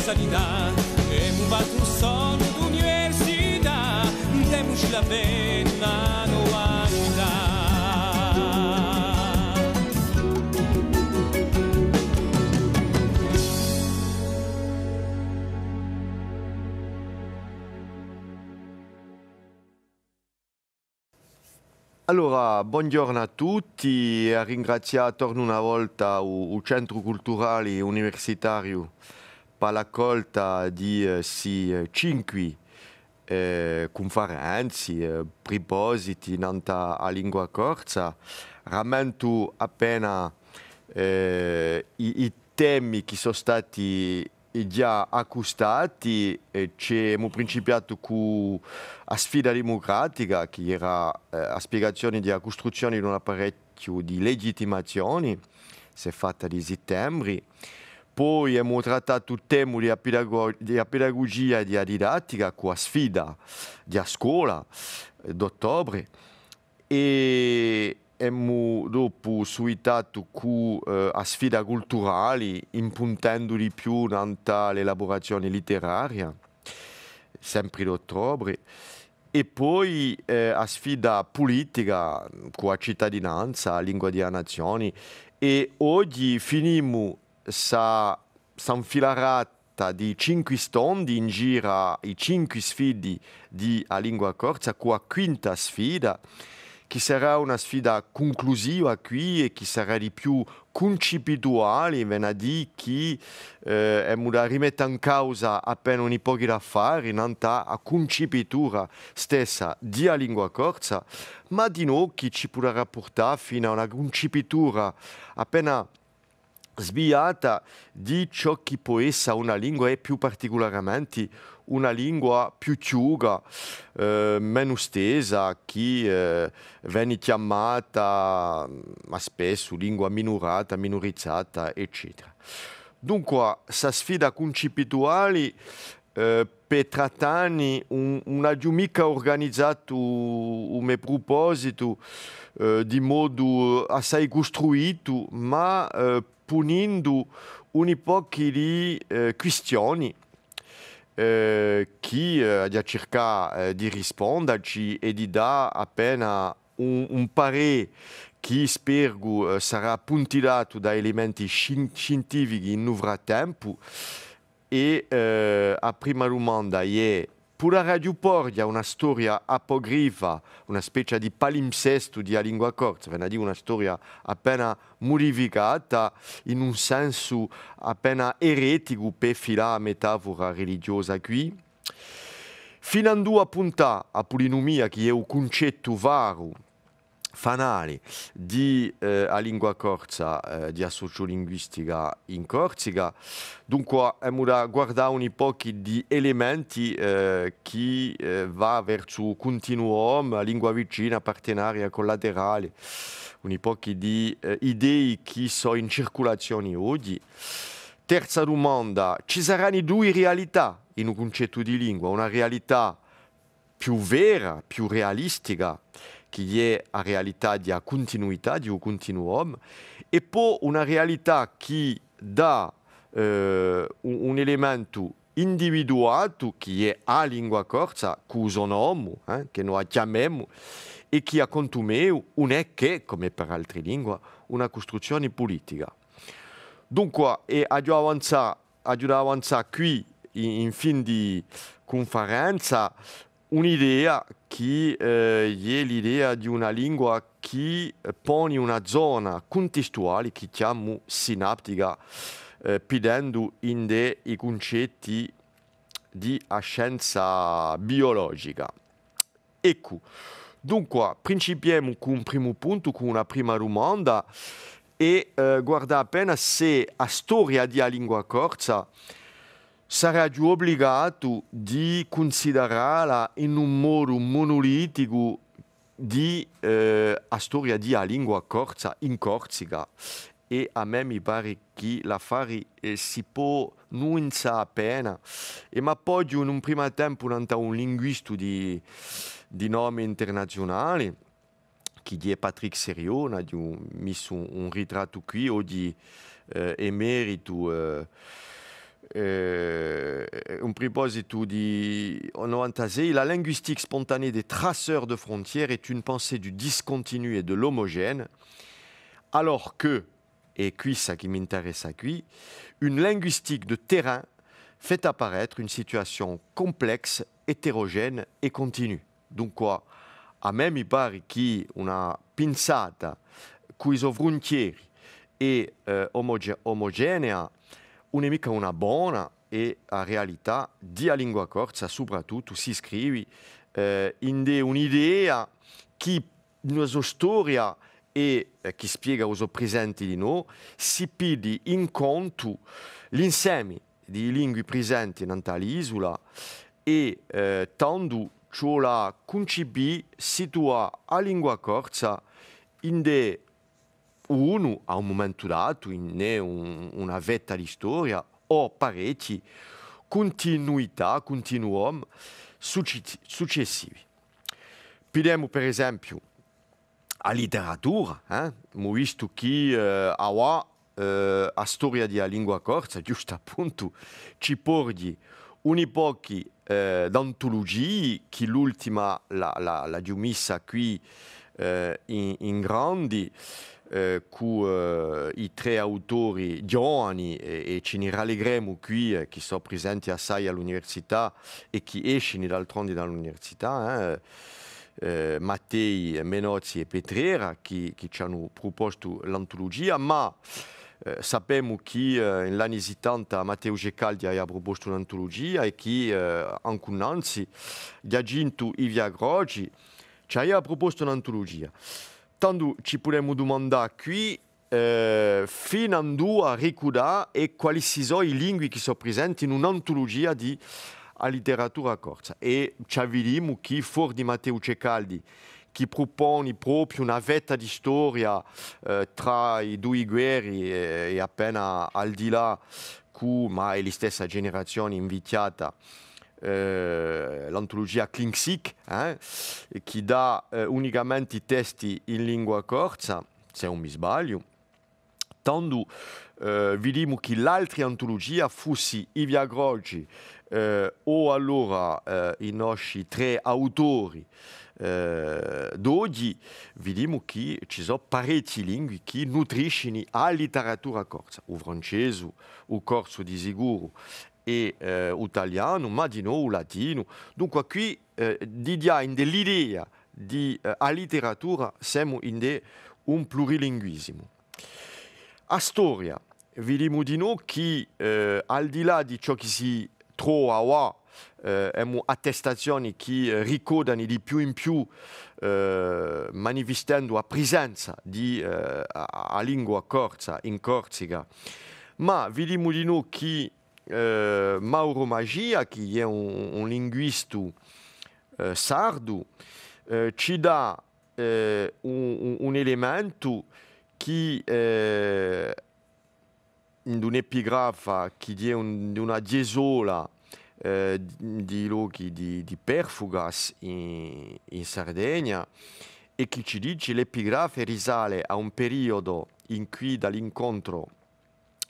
sanità, e mu fatto un sonno d'università, temuci la penna nualità. Allora, buongiorno a tutti e a ringraziare torno una volta il Centro Culturale Universitario per l'accolta di cinque conferenze, propositi nanta a lingua corsa. Rammento appena i temi che sono stati già accostati e abbiamo principiato con la sfida democratica, che era la spiegazione della costruzione di un apparecchio di legittimazione, si è fatta di settembre. Poi abbiamo trattato il tema della pedagogia e della didattica con la sfida della scuola d'ottobre e abbiamo dopo suitato con la sfida culturale, impuntando di più nell'elaborazione letteraria, sempre d'ottobre, e poi la sfida politica con la cittadinanza, la lingua della nazione, e oggi finimo questa infilarata di 5 stondi in giro i 5 sfide di lingua corsa con la quinta sfida, che sarà una sfida conclusiva qui e che sarà di più concettuale, venerdì, che abbiamo da rimettere in causa appena un po' da fare, nanta a concepitura stessa di lingua corsa, ma di noi che ci potrà portare fino a una concepitura appena sviata di ciò che può essere una lingua e più particolarmente una lingua più chiusa, meno stesa, che viene chiamata ma spesso lingua minorata, minorizzata, eccetera. Dunque, questa sfida concettuale per 30 anni una giumica organizzato un proposito di modo assai costruito, ma punendo un po' di questioni che cerca di risponderci e di dare appena un parere che spero sarà puntillato da elementi scientifici in un frattempo. E la prima domanda è: per la Radio Porgia una storia apogrifa, una specie di palimpsesto di lingua corsa, viene a dire una storia appena modificata in un senso appena eretico per filare la metafora religiosa qui. Fino a due puntare a polinomia, che è un concetto vero, fanale di a lingua corsa di sociolinguistica in Corsica. Dunque abbiamo da guardare un po' di elementi che va verso continuum, la lingua vicina, partenaria, collaterale, un po' di idee che sono in circolazione oggi. Terza domanda: ci saranno due realtà in un concetto di lingua, una realtà più vera, più realistica, che è la realtà di continuità, di un continuum, e poi una realtà che dà un elemento individuato, che è la lingua corsa, che usiamo, che noi chiamiamo, e che a conto mio non è che, come per altre lingue, una costruzione politica. Dunque, aiuta a avanzare qui, in fin di conferenza, un'idea che è l'idea di una lingua che pone una zona contestuale che chiamiamo sinaptica, pedendo in dei concetti di scienza biologica. Ecco, dunque, principiamo con un primo punto, con una prima domanda, e guarda appena se la storia di lingua corsa sarà giù obbligato di considerarla in un modo monolitico di la storia di lingua corsa in Corsica. E a me mi pare che l'affare si può non sa appena, e ma poi in un primo tempo un linguista di nome internazionale, che è Patrick Serion, ha messo un ritratto qui, oggi emerito un proposito di 96, la linguistique spontanée des traceurs de frontières est une pensée du discontinu et de l'homogène, alors que, et qui ça qui m'intéresse à qui, une linguistique de terrain fait apparaître une situation complexe, hétérogène et continue. Dunque, a me mi pare che una pensata cui frontieri e omogenea non è mica una buona e a realtà di lingua corsa soprattutto si scrive in un'idea che nella sua storia e che spiega uso presenti di noi si pide in conto l'insieme di lingue presenti in tale e tanto ciò la concepi situa a lingua corsa in de uno a un momento dato, in una vetta di storia o parecchi continuum successivi. Vediamo per esempio a letteratura, abbiamo visto che a storia della lingua corsa, giusto appunto, ci porti un'epoca d'antologie, che l'ultima la giumissa qui in grandi, con i tre autori giovani e ce ne rallegremo qui che sono presenti assai all'università e che escono d'altronde dall'università, Mattei, Menozzi e Petrera che ci hanno proposto l'antologia, ma sappiamo che negli anni 70 Matteo Cecaldi aveva proposto un'antologia e che anche innanzi Giacinto Iviagrogi ci aveva proposto un'antologia. Tanto ci possiamo domandare qui fino a ricordare e quali sono le lingue che sono presenti in un'antologia di letteratura corsa. E ci vediamo che fuori di Matteo Cecaldi, che propone proprio una vetta di storia tra i due guerre e appena al di là, ma è la stessa generazione invitata, l'antologia Klingsik, che dà unicamente i testi in lingua corsa, se non mi sbaglio. Tanto vediamo che l'altra antologia fosse Ivia Grogi o allora i nostri tre autori d'oggi, vediamo che ci sono parecchie lingue che nutriscono la letteratura corsa, o francese, o corso di sicuro, e italiano, ma di nuovo latino. Dunque qui l'idea di letteratura siamo in un plurilinguismo. A storia, vediamo di nuovo che al di là di ciò che si trova abbiamo attestazioni che ricordano di più in più manifestando la presenza di lingua corsa in Corsica, ma vediamo di nuovo che Mauro Magia, che è un linguista sardo, ci dà un elemento che in un'epigrafa che è di una diesola di luoghi di Perfugas in Sardegna e che ci dice che l'epigrafa risale a un periodo in cui dall'incontro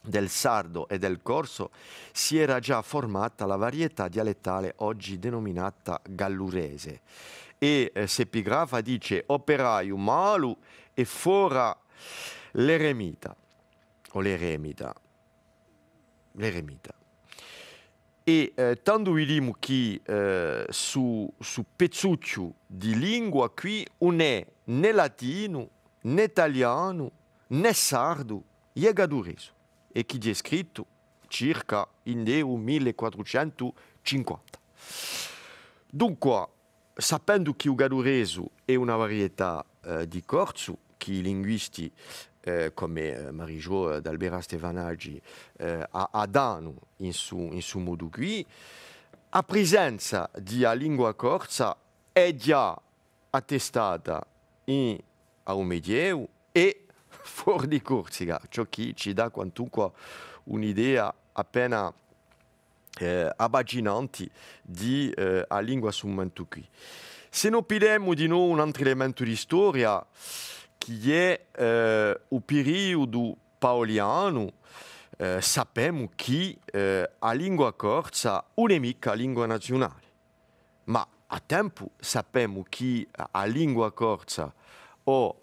del sardo e del corso si era già formata la varietà dialettale oggi denominata gallurese. E s'epigrafa dice operaio malu e fora l'eremita o l'eremita. E tanto vediamo che su pezzuccio di lingua qui non è né latino, né italiano, né sardo, è gadureso. E che è scritto circa in 1450. Dunque, sapendo che il gadureso è una varietà di corso, che i linguisti come Marie-Jo d'Albera Stefanaggi danno in suo modo qui, la presenza di lingua corsa è già attestata a un Medioevo e fuori di Corsica, ciò che ci dà quantunque un'idea appena abbaginante di a lingua sul momento qui. Se non pigliamo di nuovo un altro elemento di storia, che è il periodo paoliano, sappiamo che la lingua corsa non è mica lingua nazionale, ma a tempo sappiamo che la lingua corsa o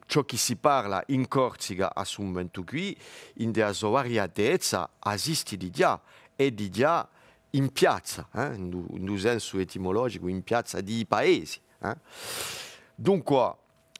ciò che si parla in Corsica a questo momento qui, in della sua varietezza, esiste di già e di già in piazza, in un senso etimologico, in piazza di paesi. Dunque,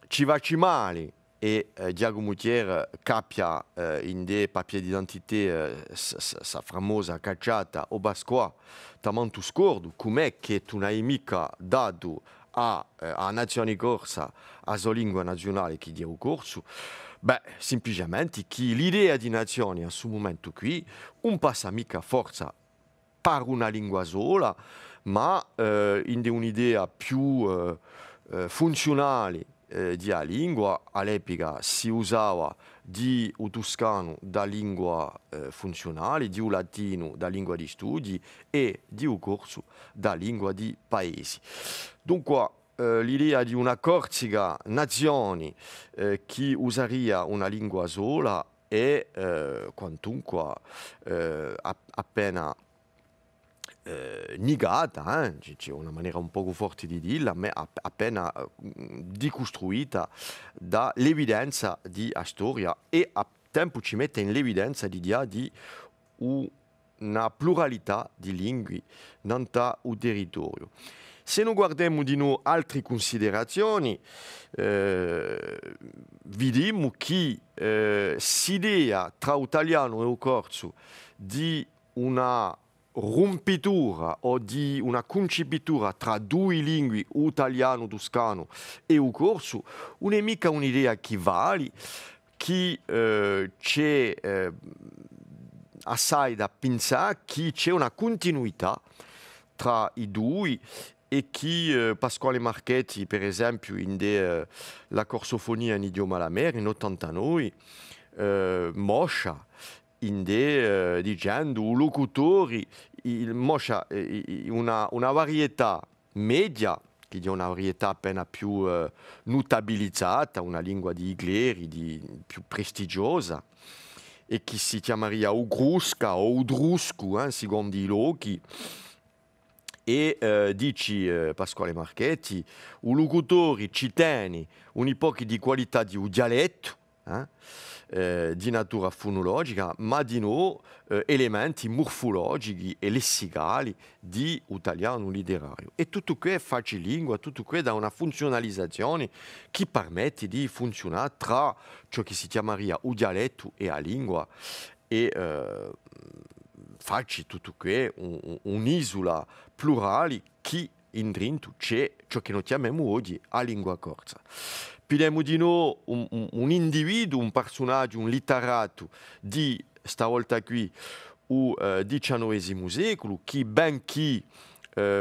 ci va male e Diago Mutier capia in dei papier d'identità sa famosa cacciata o bascoa tamanto scordo, com'è che tu non hai mica dato a nazione corsa, a sua lingua nazionale che dia o corso, beh, semplicemente che l'idea di nazione a questo momento qui non passa mica forza per una lingua sola, ma in un'idea più funzionale di una lingua. All'epoca si usava di toscano da lingua funzionale, di latino da lingua di studi e di corso da lingua di paesi. Dunque l'idea di una Corsica nazione che usaria una lingua sola è quantunque appena negata, c'è una maniera un poco forte di dirla, ma appena decostruita dall'evidenza di storia e a tempo ci mette in l'evidenza di una pluralità di lingue nel territorio. Se non guardiamo di noi altre considerazioni, vediamo che l'idea tra italiano e corso di una rompitura o di una concipitura tra due lingue, italiano, toscano e corso, non è mica un'idea che vale, che c'è assai da pensare che c'è una continuità tra i due e che Pasquale Marchetti, per esempio, in la corsofonia in idioma lamere, in 89, moscia dicendo locutori, moscia una varietà media, che è una varietà appena più notabilizzata, una lingua di igleri, più prestigiosa, e che si chiameria ugrusca o udruscu, secondo i luoghi. E dice Pasquale Marchetti, i locutori ci tiene un po' di qualità di un dialetto, di natura fonologica, ma di no elementi morfologici e lessicali di italiano letterario. E tutto questo è facilingua, tutto questo da una funzionalizzazione che permette di funzionare tra ciò che si chiameria il dialetto e la lingua e farci tutto questo un'isola plurale che in dentro c'è ciò che noi chiamiamo oggi la lingua corsa. Pigliamo di noi un individuo, un personaggio, un letterato di stavolta qui il XIX secolo, che benché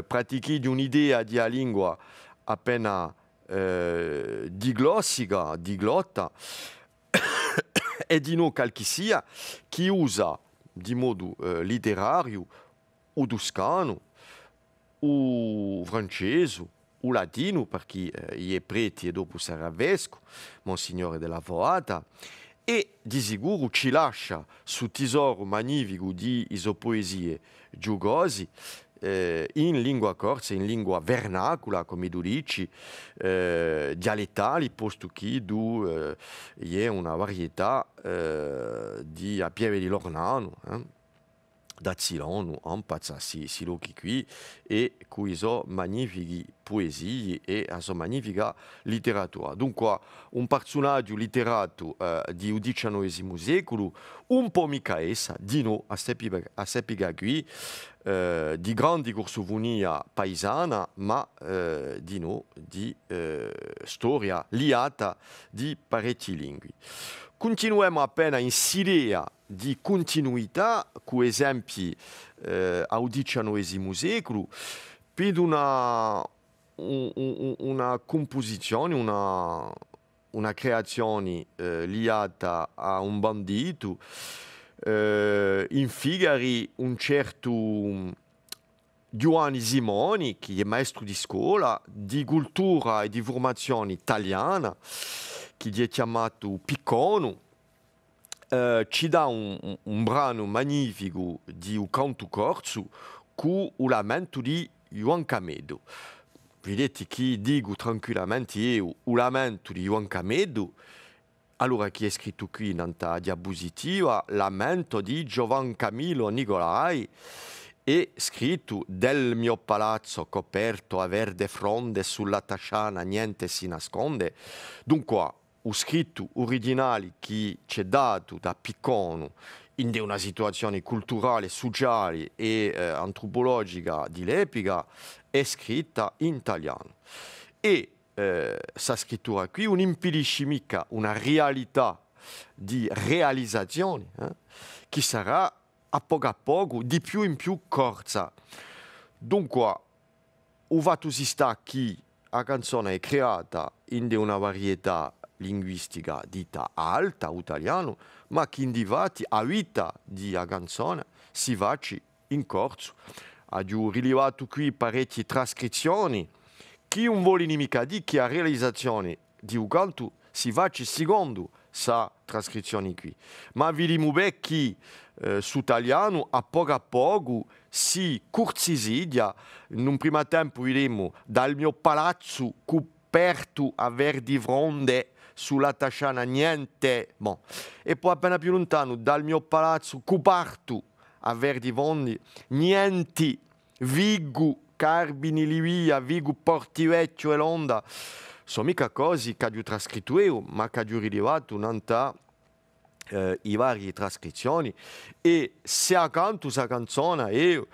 pratichi di un'idea di una lingua appena diglossica, diglotta, e di noi qualche sia, che usa di modo letterario o toscano, o francese, o latino, perché è preti e dopo sarà vescovo, Monsignore della Voata, e di sicuro ci lascia su tesoro magnifico di sue poesie giugosi, in lingua corsa, in lingua vernacula, come tu dici, dialettali, posto che è una varietà di a pieve di Lornano, da Zilano, Ampazza, si luoghi qui, e con sue magnifiche poesie e la sua magnifica letteratura. Dunque, un personaggio letterato di XIX secolo, un po' mica essa, di no, a seppiga qui, di grande corsofonia paesana, ma di no, di storia liata di parecchie lingue. Continuiamo appena in idea di continuità, con esempi al XIX secolo, per una composizione, una creazione liata a un bandito, in Figari un certo Giovanni Simoni, che è maestro di scuola, di cultura e di formazione italiana, che è chiamato Piccone, ci dà un brano magnifico di un canto corso con un lamento di Juan Camedo. Vedete che dico tranquillamente io, un lamento di Juan Camedo, allora chi è scritto qui in diapositiva, lamento di Giovan Camillo Nicolai, è scritto del mio palazzo coperto a verde fronde sulla tasciana niente si nasconde. Dunque, ho scritto originale che c'è dato da Piccone in una situazione culturale, sociale e antropologica di l'epoca, è scritta in italiano. E questa scrittura qui non impedisce mica una realtà di realizzazione che sarà a poco, di più in più corsa. Dunque, il fatto si sta che la canzone è creata in una varietà linguistica dita alta, italiano, ma che in divati a vita di la canzone si faccia in corso. Ho rilevato qui parecchie trascrizioni, chi non vuole mica dire che la realizzazione di un canto si faccia secondo questa trascrizione qui. Ma vediamo bene che su italiano a poco si cortisidia. In un primo tempo vedremo dal mio palazzo coperto a verdi fronde sulla tasciana niente. Bon. E poi appena più lontano dal mio palazzo coperto a verdi fronde niente. Vigo, Carbini, Livia, Vigo, Portivecchio e Londa. Sono mica cose che ho trascritto io, ma che ho rilevato i varie trascrizioni. E se accanto questa canzone io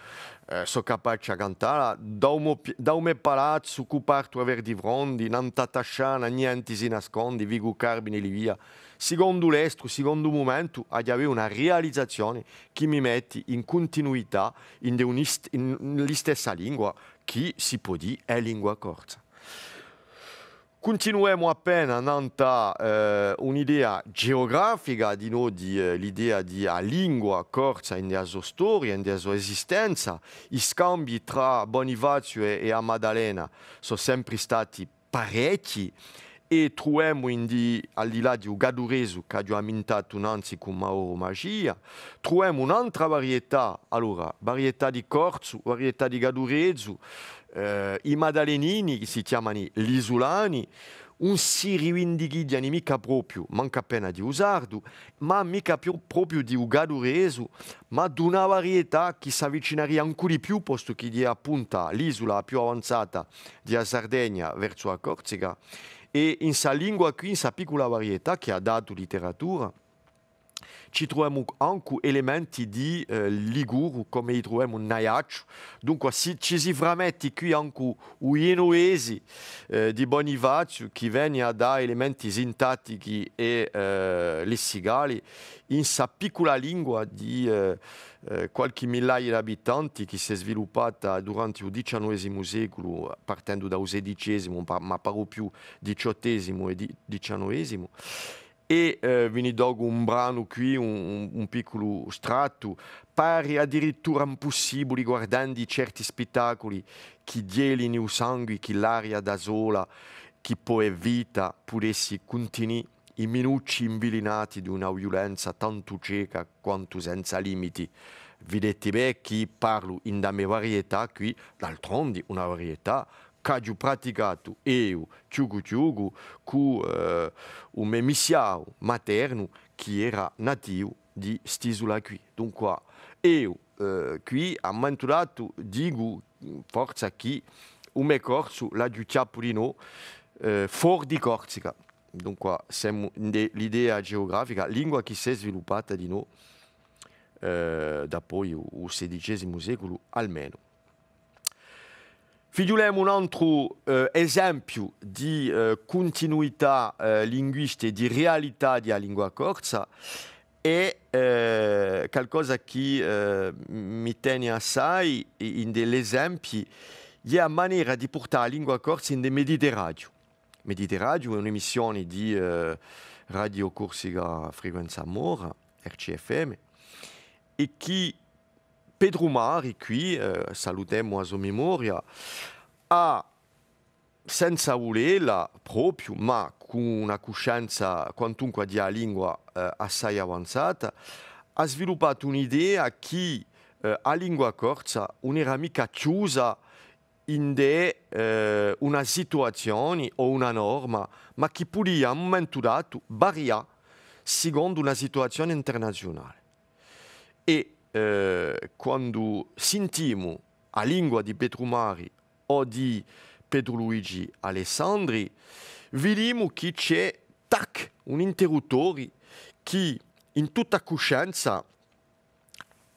sono capace di cantarla da un mio palazzo, coperto a verdi frondi, nanta tasciana, niente si nasconde, Vigo, Carbini, Livia. Secondo l'estro, secondo momento, avere una realizzazione che mi mette in continuità in stessa lingua, che si può dire è lingua corsa. Continuiamo appena nanta un'idea geografica di noi, l'idea di la lingua corsa in sua storia, in sua esistenza. I scambi tra Bonifacio e a Maddalena sono sempre stati parecchi e troviamo al di là di un gadureso che abbiamo ammintato innanzi con Mauro Magia, troviamo un'altra varietà, allora, varietà di corso, varietà di gadureso, i maddalenini che si chiamano gli isolani, non si rivendichino mica proprio, manca appena di usarlo, ma mica più proprio di un gadureso, ma di una varietà che si avvicinerebbe ancora di più, posto che è appunto l'isola più avanzata di Sardegna verso la Corsica. E in questa lingua qui, in questa piccola varietà che ha dato letteratura, ci troviamo anche elementi di liguro, come li troviamo in Naiaccio. Dunque, ci si frametti qui anche un genoese di Bonifacio, che viene da elementi sintatici e lessigali, in questa piccola lingua di qualche migliaia di abitanti che si è sviluppata durante il XIX secolo, partendo dal XVI, ma proprio più XVIII e XIX. E viene dopo un brano qui, un piccolo stratto, pare addirittura impossibile guardando certi spettacoli che dielino il sangue, che l'aria da sola, che poi vita, potesse continuare i minuti invilinati di una violenza tanto cieca quanto senza limiti. Vedete bene che parlo in da mia varietà qui, d'altronde una varietà che ho praticato io, Ciugu, con un mio missiao materno che era nativo di quest'isola qui. Dunque, io qui a Mantulato dico forza che un mio corso l'ha giudicato di noi fuori di Corsica. Dunque, siamo l'idea geografica, lingua che si è sviluppata di noi da poi il XVI secolo almeno. Figliuliamo un altro esempio di continuità linguistica e di realtà della lingua corsa è qualcosa che mi tiene assai in degli esempi, è la maniera di portare la lingua corsa in dei Mediterraneo. Mediterraneo è un'emissione di Radio Corsica Frequenza Mora, RCFM, e che Pedro Mari qui, salutiamo a sua memoria, ha, senza volerla proprio, ma con una coscienza quantunque di lingua assai avanzata, ha sviluppato un'idea che la lingua corsa non era mica chiusa in una situazione o una norma, ma che poteva a un momento dato variare secondo una situazione internazionale. E quando sentiamo la lingua di Petrumari o di Pedro Luigi Alessandri, vediamo che c'è un interruttore che in tutta coscienza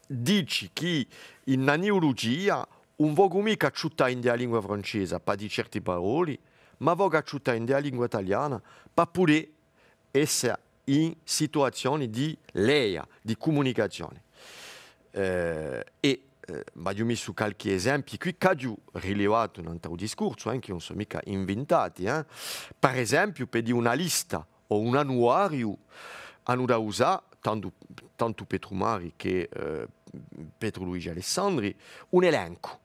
dice che in neurologia non voglio mica acciuttare in lingua francese per di certe parole, ma voglio acciuttare in lingua italiana per poter essere in situazioni di leia, di comunicazione. Ma io ho messo qualche esempio qui che ho rilevato in un altro discorso, che non sono mica inventati. Per esempio, per dire una lista o un annuario, hanno da usare, tanto Petrumari che Pedro Luigi Alessandri, un elenco.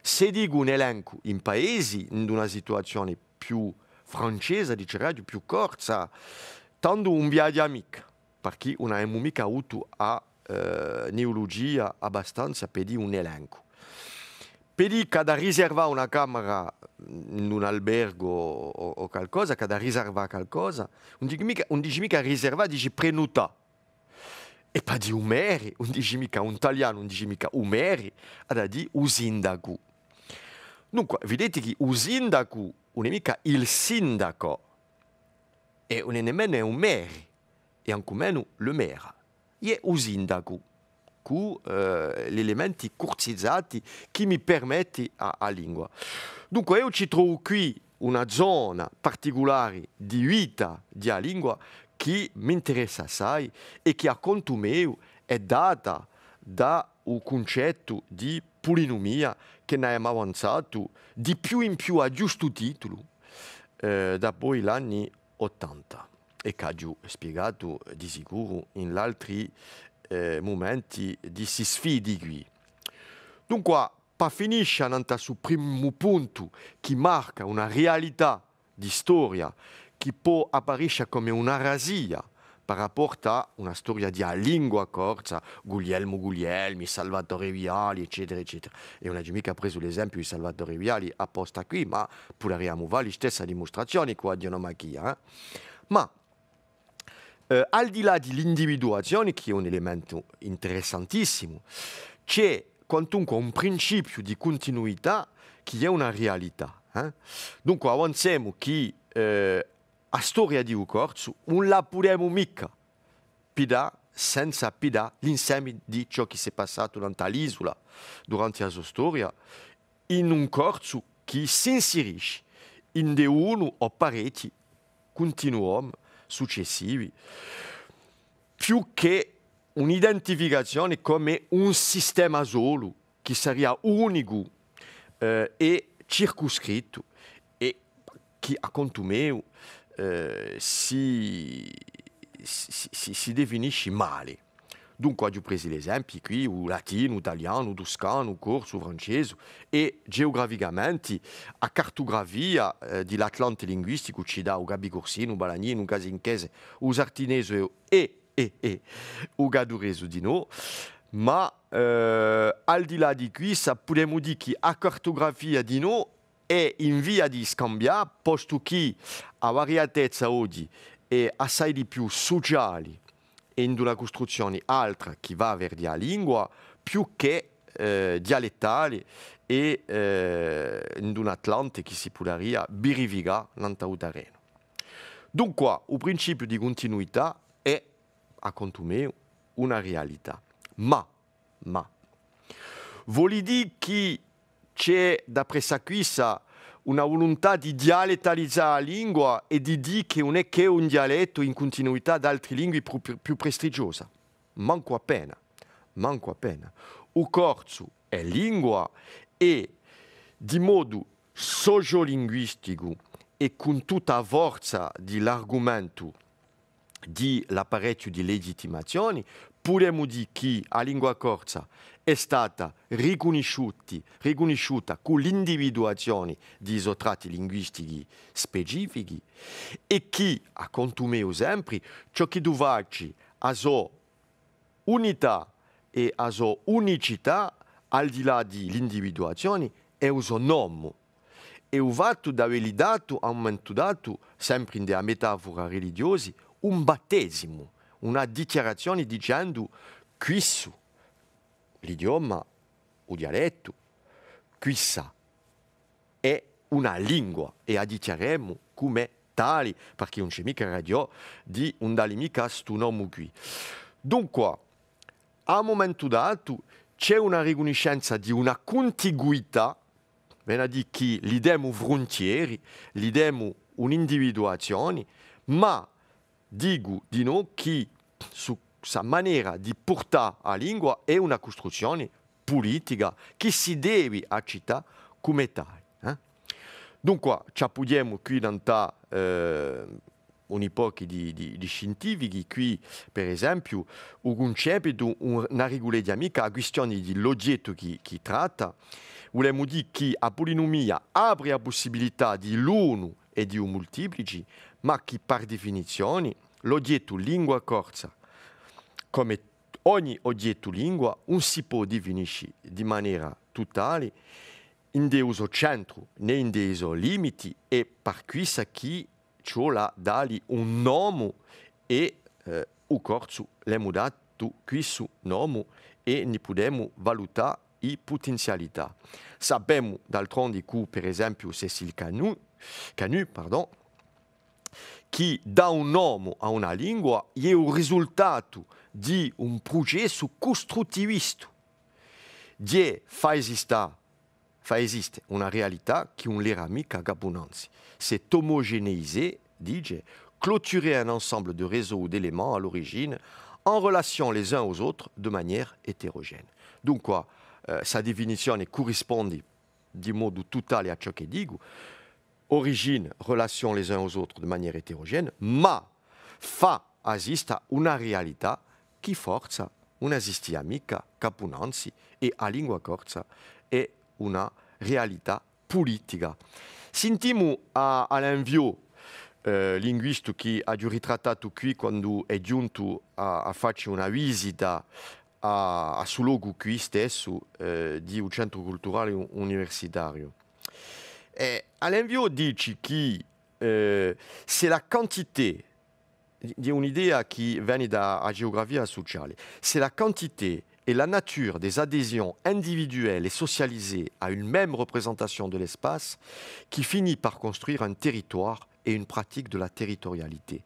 Se dico un elenco in paesi, in una situazione più francese, dicerebbe più corta, tanto un viaggio amico, perché non abbiamo mica avuto a neologia abbastanza per dire un elenco. Per dire che da riservare una camera in un albergo o qualcosa, che da riservare qualcosa, non dice mica riservare, dice prenotare. E per dire umeri, non dice mica un italiano, non dice mica umeri, ha dire un sindaco. Dunque, vedete che un sindaco non è mica il sindaco, e non è nemmeno un meri, e ancora meno le mera. E un sindaco, con gli elementi curtizzati che mi permettono a lingua. Dunque, io ci trovo qui una zona particolare di vita della lingua che mi interessa assai e che a conto mio è data da un concetto di polinomia che ne abbiamo avanzato di più in più a giusto titolo da poi gli anni 80 e che ho spiegato di sicuro in altri momenti di si sfidi qui. Dunque, per finire sul primo punto che marca una realtà di storia che può apparire come una rasia per rapportare una storia di lingua corsa, Guglielmi, Salvatore Viali, eccetera, eccetera. E non ho mica preso l'esempio di Salvatore Viali apposta qui, ma potremmo fare la stessa dimostrazione qua di onomakia. Ma al di là dell'individuazione, che è un elemento interessantissimo, c'è quantunque un principio di continuità che è una realtà. Dunque avanziamo che la storia di un corso non la possiamo mica pidare senza pidare l'insieme di ciò che si è passato nell'isola durante la sua storia in un corso che si inserisce in uno o parecchi continuum successivi, più che un'identificazione come un sistema solo che sarebbe unico e circoscritto e che a conto mio si definisce male. Dunque ho preso gli esempi qui, il latino, l'italiano, il toscano, il corso, il francese e geograficamente a cartografia dell'Atlante linguistico ci dà il Gabi Corsino, il Balagnino, il Casinchese, il Sartinese e il Gadurese di noi. Ma al di là di questo, possiamo dire che la cartografia di noi è in via di scambiare, posto che la varietà oggi è assai di più sociale in una costruzione altra che va verso la lingua più che dialettale e in un Atlante che si potrebbe verificare nell'autareno. Dunque, il principio di continuità è, a conto mio, una realtà. Ma, vuol dire che c'è da questa una volontà di dialettalizzare la lingua e di dire che non è che un dialetto in continuità da altre lingue più prestigiosa. Manco appena. Il corso è lingua e di modo sociolinguistico e con tutta la forza dell'argomento dell'apparecchio di legittimazione possiamo dire che la lingua corsa è stata riconosciuta con l'individuazione di tratti linguistici specifici e che, a conto mio sempre, ciò che dov'è a sua unità e a sua unicità, al di là dell'individuazione, è il suo nome. E il fatto di aver dato, a un momento dato, sempre in della metafora religiosa, un battesimo, una dichiarazione dicendo questo, l'idioma, o dialetto, questa è una lingua e la dichiariamo come tale, perché non c'è mica radio di un dare mica questo nome qui. Dunque, a un momento dato, c'è una riconoscenza di una contiguità, viene a dire che gli diamo frontiere, gli diamo un'individuazione, ma dico di no che su questa maniera di portare la lingua è una costruzione politica che si deve accettare come tale. Dunque, ci abbiamo qui in un'epoca di scientifici, qui per esempio, il concetto di una regola di amica, la questione dell'oggetto che tratta, vogliamo dire che la polinomia apre la possibilità di l'uno e di un molteplici, ma che per definizione l'oggetto lingua corsa, come ogni oggetto lingua, non si può definire di maniera totale in dei suo centro né in dei suoi limiti e per questo che ciò la dali un nome e il corso l'abbiamo dato questo nome e ne possiamo valutare le potenzialità. Sappiamo d'altronde che, per esempio, Cécile Camus, che dà un nome a una lingua è il risultato di un processo costruttivista di fa esiste una realtà che non l'era mica caponanzi. C'est homogénéiser, dice, clôturer un ensemble de réseaux d'éléments à l'origine en relation les uns aux autres de manière hétérogène. Dunque, sa definizione corrisponde di modo totale a ciò che dico, origine, relation les uns aux autres de manière hétérogène, ma fa esista una realtà che forza non esiste mica caponanzi e a lingua corsa è una realtà politica. Sentiamo all'invio linguista che ha ritrattato qui quando è giunto a fare una visita a suo luogo qui stesso di un centro culturale universitario. All'invio dice che se la quantità di un'idea che viene dalla geografia sociale, se la quantité et la nature des adhésions individuelles et socialisées à une même représentation de l'espace qui finit par construire un territoire et une pratique de la territorialité.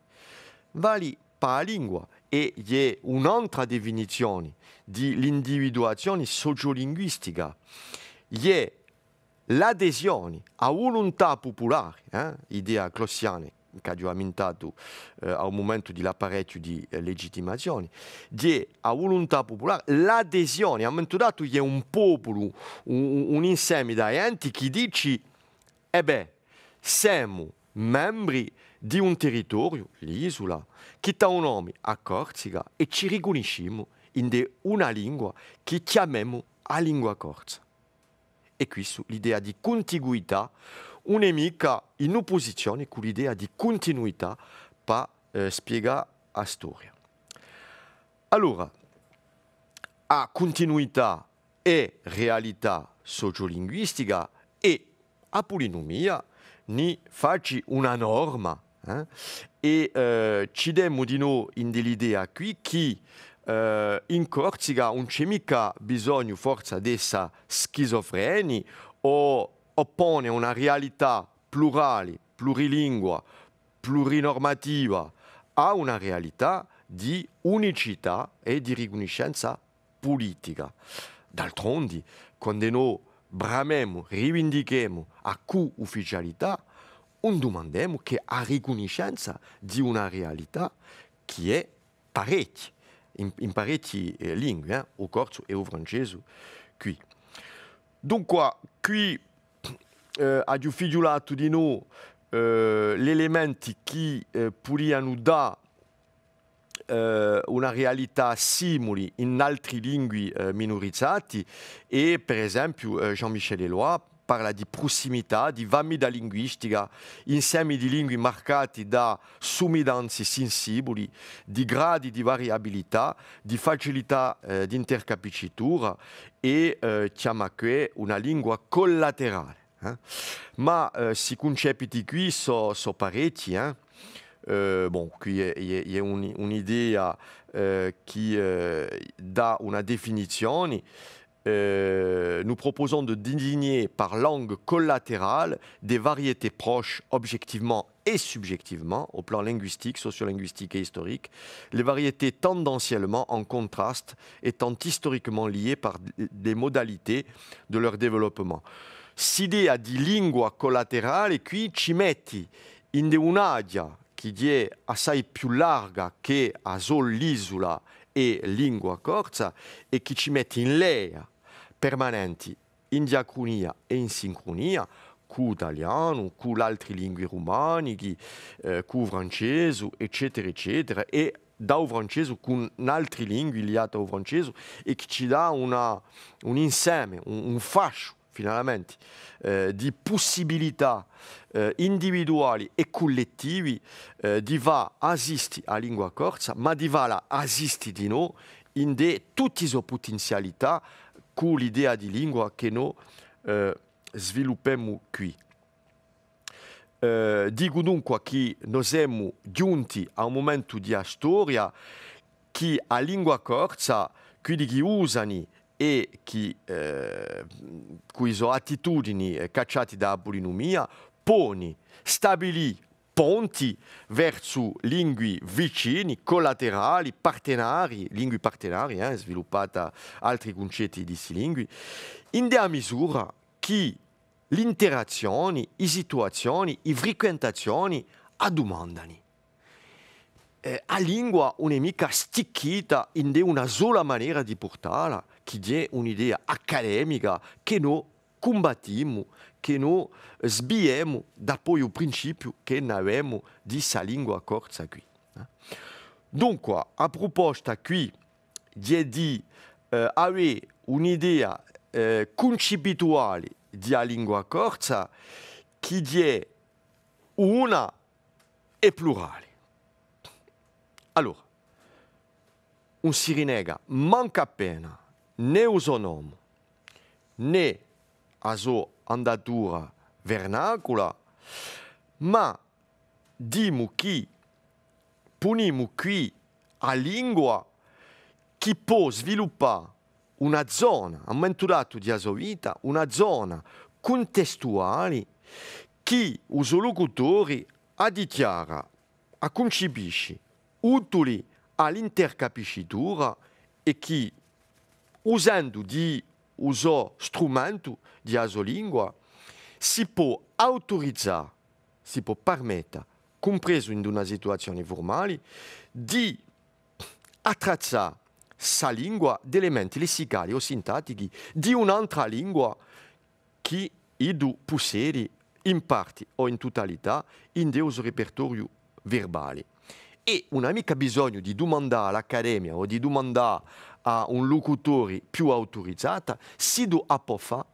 Vali pa la lingua e è un'altra definizione di l'individuazione sociolinguistica, è l'adesione a volontà popolare, idea clausiana, che ha aumentato al momento dell'apparecchio di legittimazione, di a volontà popolare, l'adesione, a un momento dato è un popolo, un insieme di enti che dice, siamo membri di un territorio, l'isola, che ha un nome a Corsica e ci riconosciamo in una lingua che chiamiamo a lingua corsa. E qui l'idea di contiguità, un mica in opposizione con l'idea di continuità per spiegare la storia. Allora, a continuità e realtà sociolinguistica e a polinomia ne facci una norma e ci diamo di noi in dell'idea qui che in Corsica non c'è mica bisogno forza di essere schizofreni o oppone una realtà plurale, plurilingua, plurinormativa a una realtà di unicità e di riconoscenza politica. D'altronde, quando noi bramiamo, rivendichiamo a co-ufficialità, non domandiamo che a riconoscenza di una realtà che è parecchia, in parecchie lingue, o corso e o francese qui. Dunque, qui ha figliolato di noi gli elementi che potranno dare una realtà simile in altre lingue minorizzate e per esempio Jean-Michel Eloy parla di prossimità, di valida linguistica, insieme di lingue marcati da somiglianze sensibili, di gradi di variabilità, di facilità di intercapicitura e chiama qui una lingua collaterale. Ma si concetti qui sono parecchi. Bon, qui il y a un'idea qui dà una definizione. Nous proposons de désigner par langue collatérale des variétés proches objectivement et subjectivement, au plan linguistique, sociolinguistique et historique, les variétés tendanciellement en contraste étant historiquement liées par des modalités de leur développement. S'idea di lingua collaterale qui ci metti in un'area che è assai più larga che a sol l'isola e lingua corsa e che ci metti in lea permanenti in diacronia e in sincronia con l'italiano, con le altre lingue romaniche, con il francese, eccetera, eccetera, e dal francese con altre lingue legate al francese e che ci dà un insieme, un fascio, finalmente, di possibilità individuali e collettivi di va esistere a lingua corsa, ma di va esistere di noi in tutte le potenzialità con l'idea di lingua che noi sviluppiamo qui. Dico dunque che noi siamo giunti a un momento di storia che a lingua corsa, quelli che usano e che sono attitudini cacciate da polinomia, pone, stabilì ponti verso lingue vicine, collaterali, partenari, lingue partenari, sviluppata altri concetti di queste lingue, in della misura che le interazioni, le situazioni, le frequentazioni domandano. La lingua non è mica sticchita in una sola maniera di portarla, che è un'idea accademica che noi combattiamo, che noi sbiemo da poi il principio che noi abbiamo di questa lingua corsa qui. Dunque, a proposta qui è di avere un'idea concettuale di lingua corsa che è una e plurale. Allora, un si rinega manca appena né uso nome né a sua andatura vernacula, ma dimo che poniamo qui a lingua che può sviluppare una zona, a momento dato di sua vita, una zona contestuale che il locutore dichiara, concepisce, utili all'intercapicitura e che, usando di uso strumento di sua lingua, si può autorizzare, si può permettere, compreso in una situazione formale, di attrezzare sa lingua di elementi lessicali o sintattici di un'altra lingua che idu possiede in parte o in totalità in suo repertorio verbale. E non ha mica bisogno di domandare all'accademia o di domandare a un locutore più autorizzato se lo può fare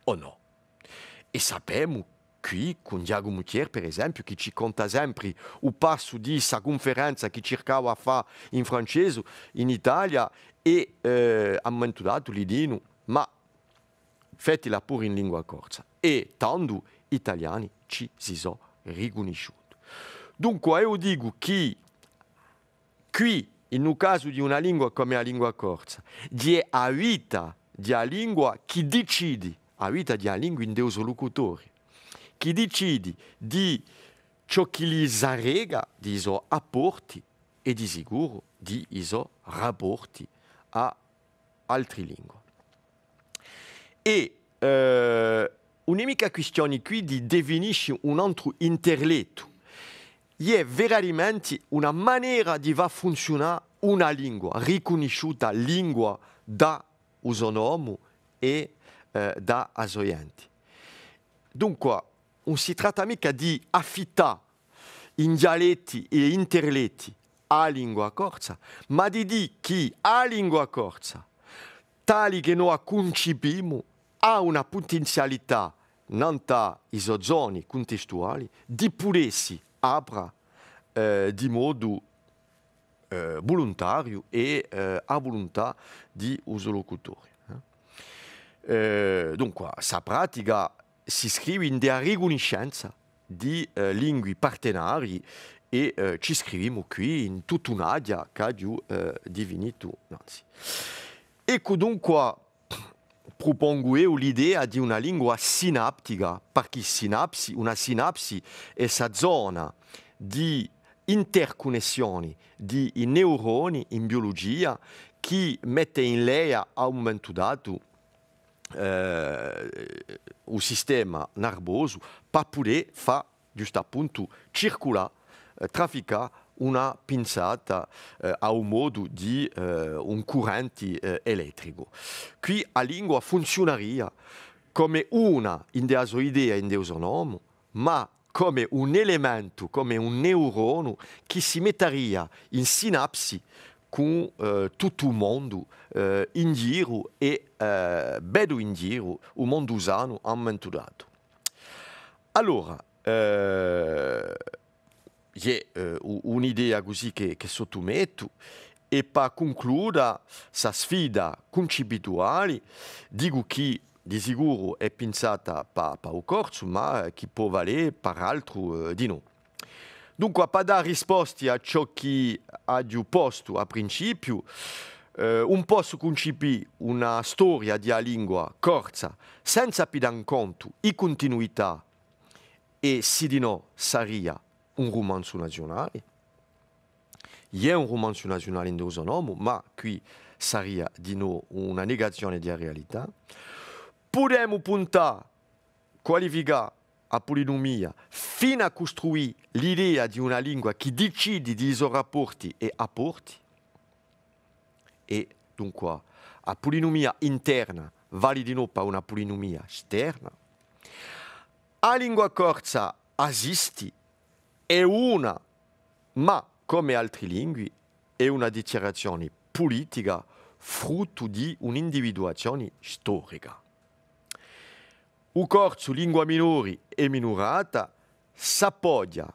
o no. E sappiamo qui con Diago Mutier, per esempio, che ci conta sempre il passo di questa conferenza che cercava di fare in francese in Italia e a un momento dato gli dicono ma fatela pure in lingua corsa. E tanto italiani ci si sono riconosciuti. Dunque io dico che qui, in un caso di una lingua come la lingua corsa, è la vita della lingua che decide, la vita della lingua in Dio locutore, che decide di ciò che gli zarrega di suoi apporti e di sicuro di suoi rapporti a altre lingue. E un'unica questione qui di definisce un altro interletto. È veramente una maniera di far funzionare una lingua, riconosciuta lingua da suo nome e da suoi enti. Dunque, non si tratta mica di affittare in dialetti e interletti a lingua corsa, ma di dire che a lingua corsa, tali che noi concepiamo, ha una potenzialità non i zone contestuali di potersi aprire di modo volontario e a volontà di usolocutore. Dunque, questa pratica si scrive in della riconoscenza di lingue partenari e ci scriviamo qui in tutta un'area che ha divinito Nancy. Ecco dunque propongo io l'idea di una lingua sinaptica, perché una sinapsi è questa zona di interconnessioni di neuroni in biologia che mette in lei a un momento dato il sistema nervoso per poter fare giusto appunto circolare, trafficare una pinzata a un modo di un corrente elettrico. Qui la lingua funzioneria come una idea endosonomo, ma come un elemento, come un neurono che si metteria in sinapsi con tutto il mondo in giro e vedo in giro il mondo usano a un momento dato. Allora, c'è un'idea così che sottometto e per concludere questa sfida concettuale dico che di sicuro è pensata per il corso, ma che può valere per altro di no. Dunque, per dare risposte a ciò che ha posto a principio, un posso concepire una storia di lingua corsa senza prendere in conto le continuità e se di no sarebbe un romanzo nazionale. È un romanzo nazionale endosonomo, ma qui sarebbe di no una negazione della realtà. Potremmo puntare, qualificare a polinomia fino a costruire l'idea di una lingua che decide di suoi rapporti e apporti. E dunque a polinomia interna vale di no per una polinomia esterna. La lingua corsa esiste, è una, ma come altre lingue è una dichiarazione politica frutto di un'individuazione storica. Il corso lingua minori e minorata s'appoggia,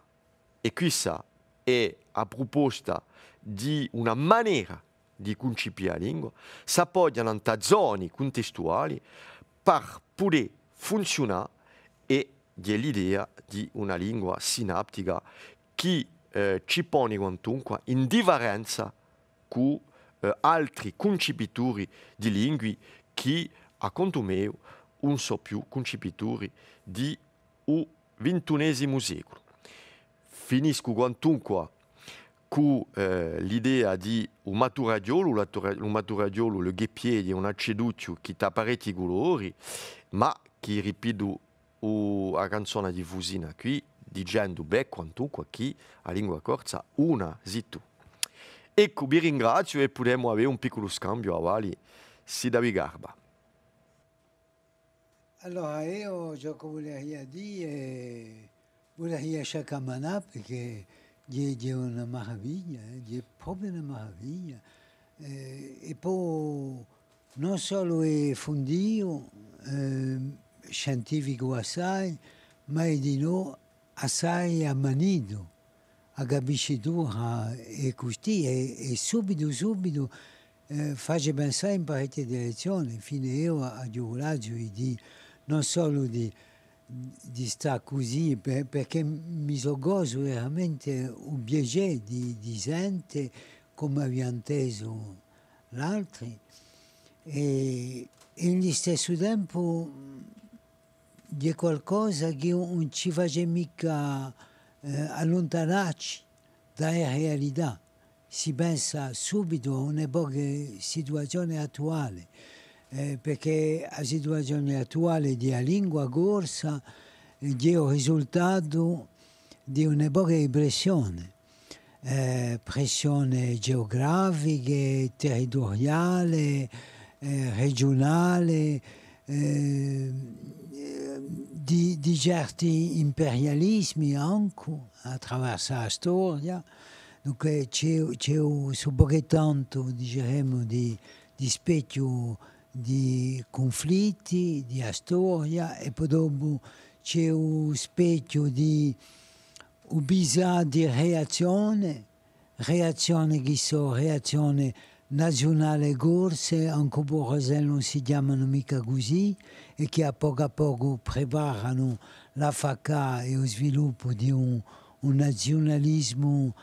e questa è a proposta di una maniera di concepire la lingua, s'appoggia in zone contestuali per poter funzionare e l'idea di una lingua sinaptica che ci pone quantunque in differenza con altri concepitori di lingue che, a conto mio, non so più concepitori di XXI secolo. Finisco quantunque con l'idea di un maturadiolo, il gheppiede è un acceduccio che ha parecchi colori, ma che ripeto la canzone di Fusina qui, dicendo beh quantunque che la lingua corsa una zitto. Ecco, vi ringrazio e potremo avere un piccolo scambio a Vali, si da Vigarba. Allora, io ciò che volevo dire, volevo sciaccamanà perché è una meraviglia, è proprio una meraviglia. E poi non solo è fondio, scientifico assai, ma è di no assai ammanito. A capisci tu e così, e subito faccio pensare in parecchie direzioni. Fino io a giuraggio di non solo di stare così, perché mi sono gozo veramente un piacere di gente come abbiamo inteso l'altro e allo stesso tempo di qualcosa che non ci face mica allontanarci dalla realtà. Si pensa subito a un'epoca situazione attuale, perché la situazione attuale della lingua corsa è il risultato di un'epoca di pressione, pressione geografica, territoriale, regionale, di certi imperialismi anche attraverso la storia, Dunque c'è un tanto, diciamo, di specchio di conflitti, di storia, e poi dopo c'è un specchio di un bisogno di reazione che sono reazione nazionale corse, anche per non si chiamano mica così, e che a poco preparano la FACA e lo sviluppo di un nazionalismo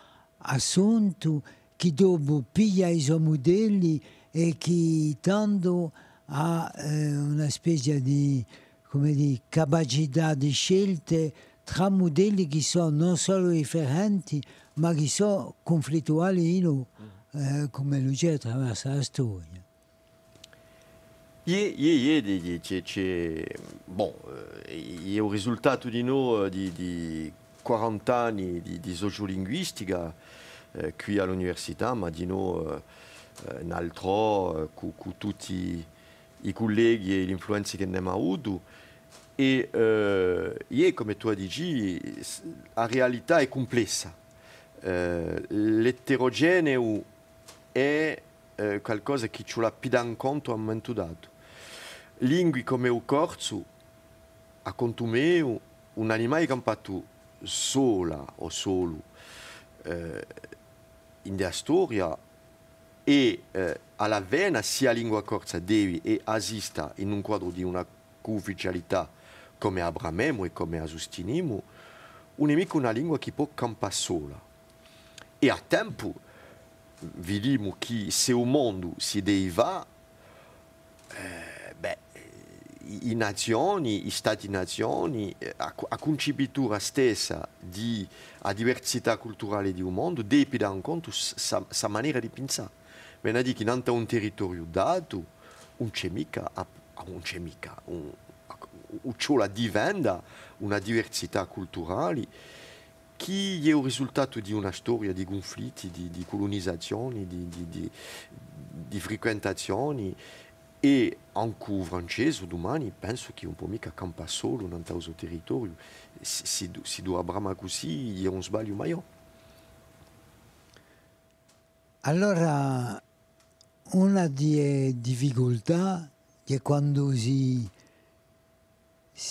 assunto che dopo piglia i suoi modelli e che tanto ha una specie di, come dire, capacità di scelte tra modelli che sono non solo differenti, ma che sono conflittuali come lui c'è attraverso la storia. Bon, è un risultato di noi di 40 anni di sociolinguistica qui all'università, ma di noi in altro, con tutti i colleghi e le influenze che abbiamo avuto. E come tu dici, la realtà è complessa. L'eterogeneo è qualcosa che ci l'ha più in conto a un momento dato. Lingue come il corso, a conto mio, un animale campato sola o solo in la storia e alla vena sia lingua corsa devi e esista in un quadro di una ufficialità come abramemo e come sosteniamo, un nemico una lingua che può campare sola. E a tempo vediamo che se il mondo si deriva, i nazioni, i stati-nazioni, a concepitura stessa di a diversità culturale di un mondo deve tenere in conto sa maniera di pensare. Viene a dire che in un territorio dato non c'è mica, la diventa una diversità culturale che è il risultato di una storia di conflitti, di colonizzazioni, di frequentazioni. E anche il francese domani penso che un po' mica campa solo in questo territorio. Si deve bramare così, è un sbaglio maggiore. Allora, una delle difficoltà è quando si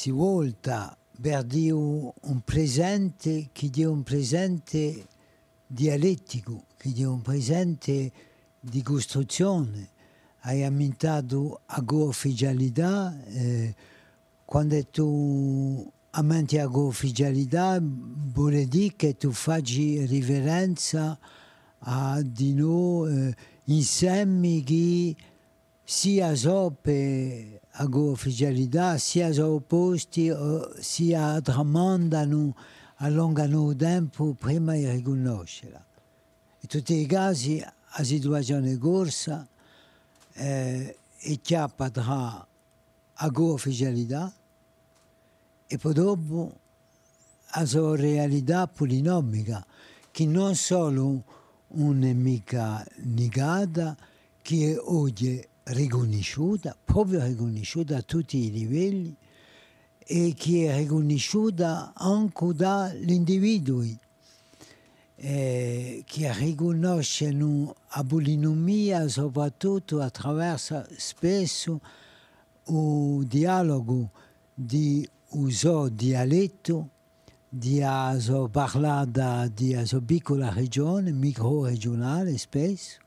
volta per dire un presente che è un presente dialettico, che è un presente di costruzione. Hai aumentato a ufficialità, quando tu aumenti a ufficialità vuol dire che tu facci riverenza a di noi insieme che sia per a ufficialità, sia opposti, sia tramandano, allungano il tempo prima di riconoscerla. In tutti i casi la situazione corsa è chiappa tra a ufficialità e poi dopo la sua realtà polinomica, che non solo non è mica negata, che è oggi riconosciuta, proprio riconosciuta a tutti i livelli, e che è riconosciuta anche dall'individuo, che riconoscono la polinomia soprattutto attraverso spesso il dialogo di uso dialetto, di parlata di piccola regione, micro-regionale spesso,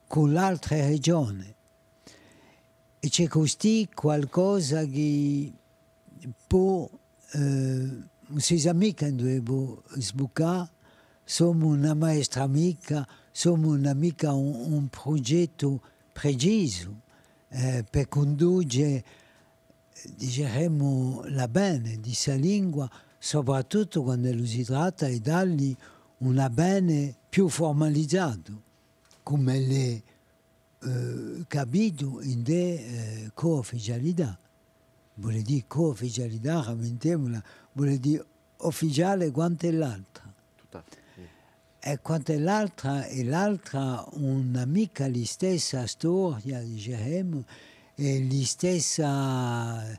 con l'altra regione. E c'è così qualcosa che può, non si sa mica dove può sbucare, siamo una maestra amica, siamo un'amica un progetto preciso per condurre, diciamo, la bene di questa lingua, soprattutto quando si tratta di dargli una bene più formalizzato, come l'è capito in de co-ufficialità. Vuol dire co-ufficialità, rammentiamola, vuol dire ufficiale quanto è l'altra. E quanto è l'altra, una mica la stessa storia, diciamo, e la stessa,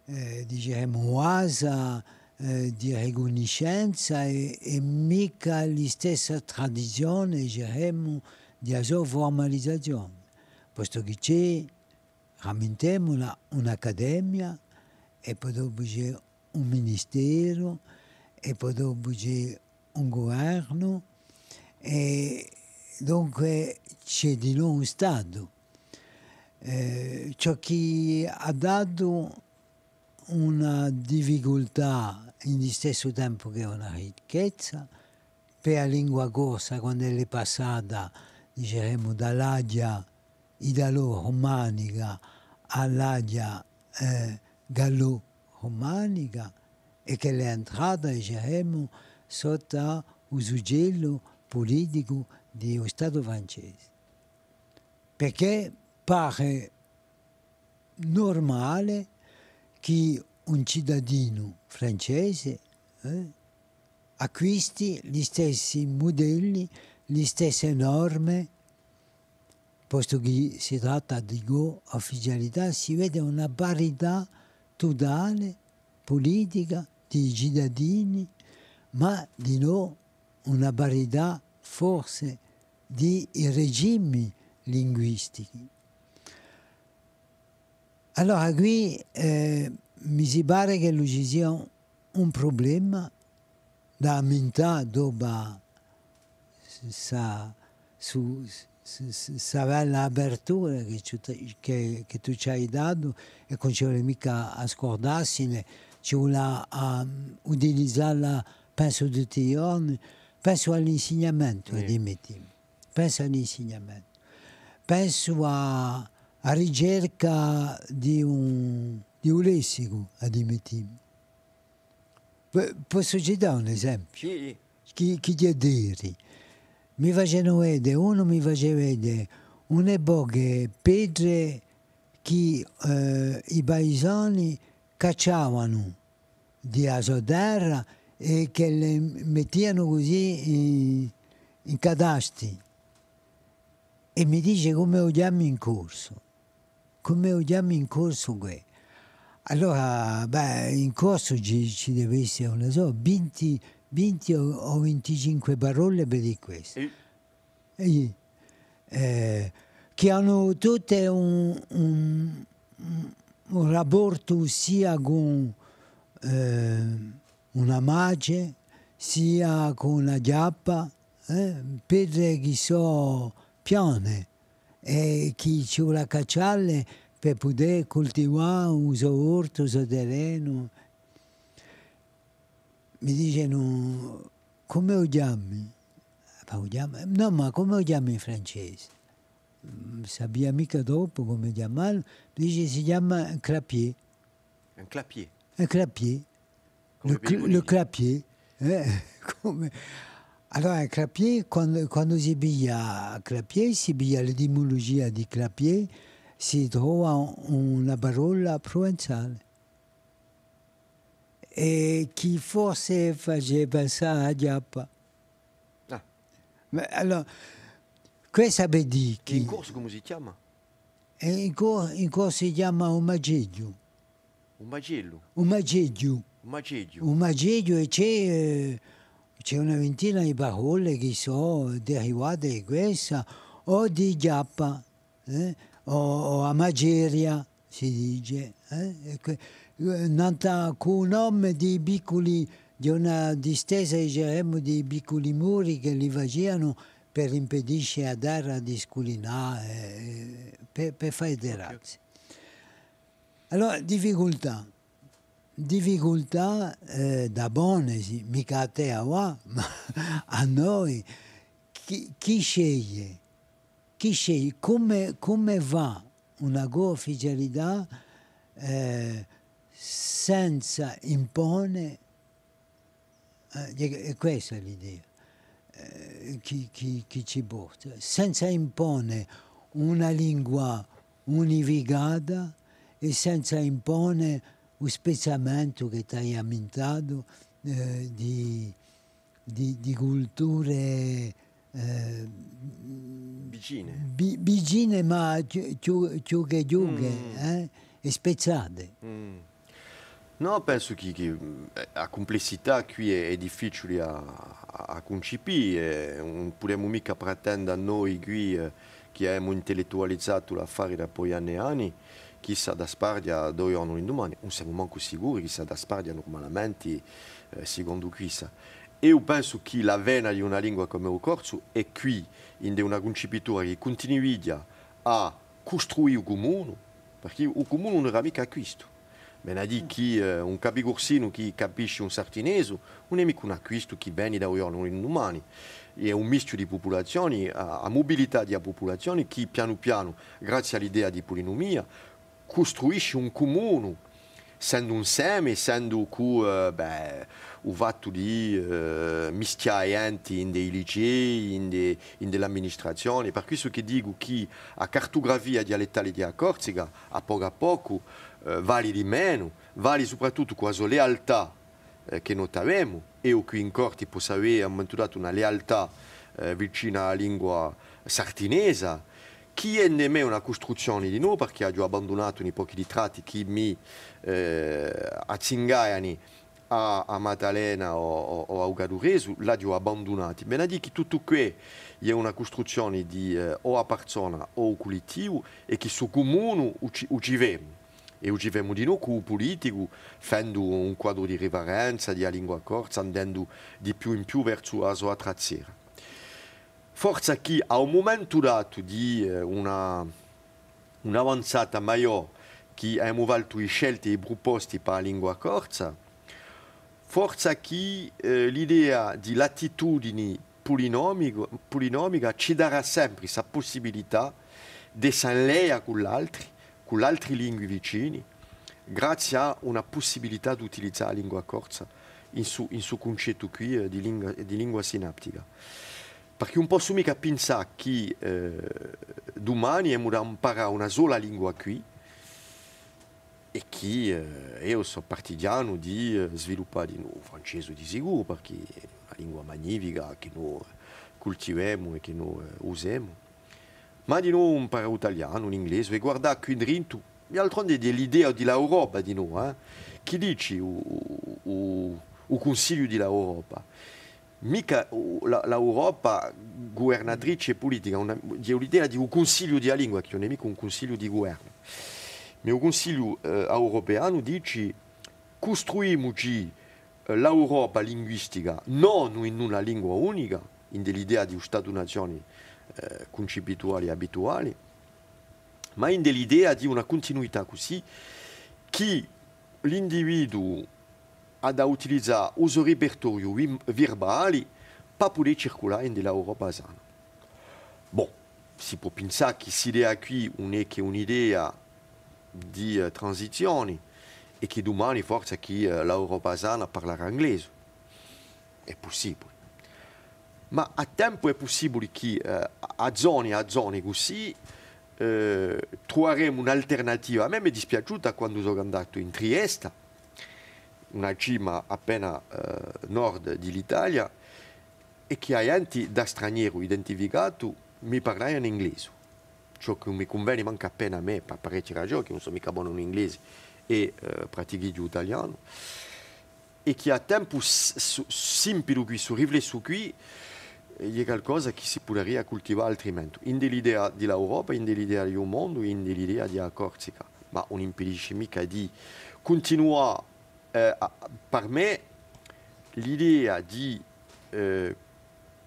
diciamo, oasa di riconoscenza e mica la stessa tradizione, diremmo, di sua formalizzazione. Posto che c'è, rammentiamo, un'accademia, e poi dopo c'è un ministero, e poi dopo c'è un governo, e dunque c'è di nuovo un Stato. Ciò che ha dato una difficoltà in stesso tempo che una ricchezza per la lingua corsa quando è passata, diciamo, dall'Adia idalo-romanica all'Adia gallo-romanica e che è entrata, diciamo, sotto il suggello politico dello Stato francese. Perché pare normale che un cittadino francese acquisti gli stessi modelli, le stesse norme, posto che si tratta di ufficialità, si vede una parità totale, politica, di cittadini, ma di no una parità forse di regimi linguistici. Allora qui mi si pare che ci sia un problema da ammentare dopo l'apertura che tu ci hai dato e non ci vuole mica a scordarsene, ci vuole utilizzarla, penso tutti i giorni, penso all'insegnamento, penso all'insegnamento, penso a ricerca di un lessico, admettiamo. Posso citare un esempio? Sì. Chi ti dire? Mi faceva vedere un'epoca pedre che i paesani cacciavano di sua terra e che le mettevano così in cadastri. E mi dice come lo chiami in corso. Come lo chiami in corso qui? Allora, in corso ci deve essere, non so, 20 o 25 parole per di questo. Che hanno tutte un rapporto sia con una mace, sia con una giappa, per che sono piane e chi ci vuole cacciarle per poter coltivare un suo orto, un suo terreno. Mi dicono, come lo chiami? No, ma come lo chiami in francese? Sapeva mica dopo come chiamarlo. Mi dice, si chiama un clapier. Un clapier? Un clapier. Le clapier. Come... Allora, il clapier, quando si piglia clapier, si piglia l'etimologia di clapier, si trova una parola provenzale. E chi forse faceva pensare a Giappa. Ah. Ma allora, questo per dire che... In corso come si chiama? In corso si chiama un mageggio. Un magello? Un mageggio. Un mageggio. Un mageggio e c'è una ventina di parole che sono derivate da questa, o di Giappa, o a Mageria, si dice. Con un nome di piccoli, di una distesa, diciamo, di piccoli muri che li facevano per impedire a terra di sculinare, per fare dei razzi. Allora, difficoltà da buone, sì, mica a te, ma a noi, chi sceglie come va una ufficialità senza impone, e questa è l'idea chi ci porta, senza impone una lingua unificata e senza impone un spezzamento che ti hai ammentato di culture vicine ma giughe e spezzate. No, penso che la complessità qui è difficile a concepire, non possiamo mica pretendere a noi qui che abbiamo intellettualizzato l'affare da poi anni e anni, chi sa da spargia dove hanno in domani, non siamo manco sicuri che sa da spargia normalmente secondo chi sa. E io penso che la vena di una lingua come il corso è qui, in una concepitura che continua a costruire il comune, perché il comune non era mica questo. Ben a dire che un capicorsino che capisce un sartinese non è mica un acquisto che viene da giorno in domani. È un misto di popolazioni, a mobilità di popolazioni che piano piano, grazie all'idea di polinomia, costruisce un comune, essendo un seme, essendo un fatto di mischiare in dei licei, in delle amministrazioni. Per questo che dico che la cartografia dialettale di Corsica, a poco, vale di meno, vale soprattutto quasi lealtà che noi abbiamo, e qui in Corti posso avere una lealtà vicina alla lingua sartinese, che è nemmeno una costruzione di noi, perché ho abbandonato un po' di tratti che mi accingaiano a Maddalena o a Ugaduresu, là ho abbandonati. Ben a dire che tutto qui è una costruzione di o a persona o a collettivo e che su comune ucciviamo. E ucciviamo di noi con il politico, facendo un quadro di riverenza, di lingua corsa, andando di più in più verso la sua tracciera. Forse che a un momento dato di un'avanzata maggiore che abbiamo fatto le scelte e i proposti per la lingua corsa, forse che l'idea di latitudini polinomica ci darà sempre questa possibilità di s'alleare con le altre lingue vicine, grazie a una possibilità di utilizzare la lingua corsa in suo concetto qui di lingua sinaptica. Perché non posso mica pensare che domani abbiamo da imparare una sola lingua qui e che io sono partigiano di sviluppare il francese di sicuro, perché è una lingua magnifica che noi coltiviamo e che noi usiamo. Ma di noi imparare l'italiano, l'inglese, e guardare qui dentro, d'altronde dell'idea dell'Europa di noi, chi dice il Consiglio dell'Europa? Mica l'Europa governatrice politica, è l'idea di un Consiglio di lingua, che non è mica un Consiglio di governo. Ma il Consiglio europeo dice costruiamoci l'Europa linguistica non in una lingua unica, in dell'idea di uno Stato-nazione concepituali e abituali, ma in dell'idea di una continuità così che l'individuo ha da utilizzare il suo repertorio verbale per poter circolare nell'Europa sana. Bon, si può pensare che l'idea qui non è che un'idea di transizione e che domani forse che l'Europa sana parlerà inglese. È possibile. Ma a tempo è possibile che a zone così troveremo un'alternativa. A me mi è dispiaciuta quando sono andato in Trieste, una cima appena nord dell'Italia, e che gente da straniero identificato mi parlavano in inglese. Ciò che mi conviene manca appena a me, per parecchie ragioni, che non sono mica buono in inglese e pratico l'italiano. E che a tempo semplice qui, su riflesso qui, è qualcosa che si potrebbe coltivare altrimenti, in dell'idea dell'Europa, in dell'idea del mondo, in dell'idea della Corsica. Ma non impedisce mica di continuare, per me, l'idea di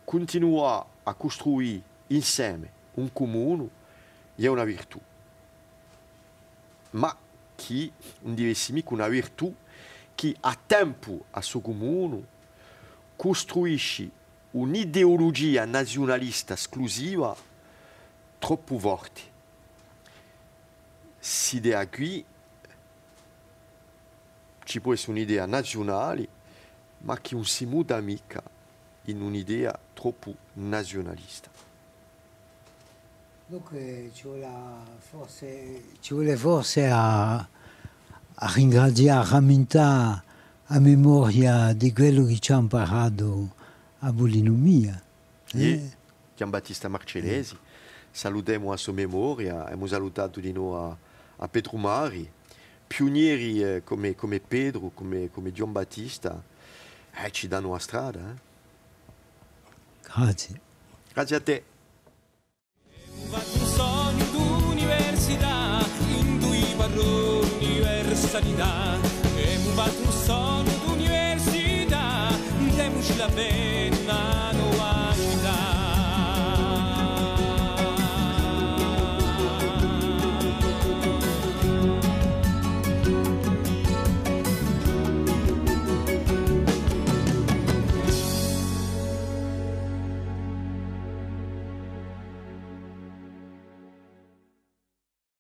continuare a costruire insieme un comune è una virtù. Ma che non deve essere mica una virtù che a tempo a suo comune costruisce un'ideologia nazionalista esclusiva troppo forte. L'idea qui ci può essere un'idea nazionale, ma che non si muta mica in un'idea troppo nazionalista. Dunque ci vuole forse a ringraziare, a rammentare a memoria di quello che ci ha imparato a polinomia. Giambattista Marcellesi, salutiamo a sua memoria, abbiamo salutato di noi a Petru Mari, pionieri come Pedro, come Gian Battista, ci danno la strada. Grazie. Grazie a te. Un sogno d'università, in cui parlo universalità.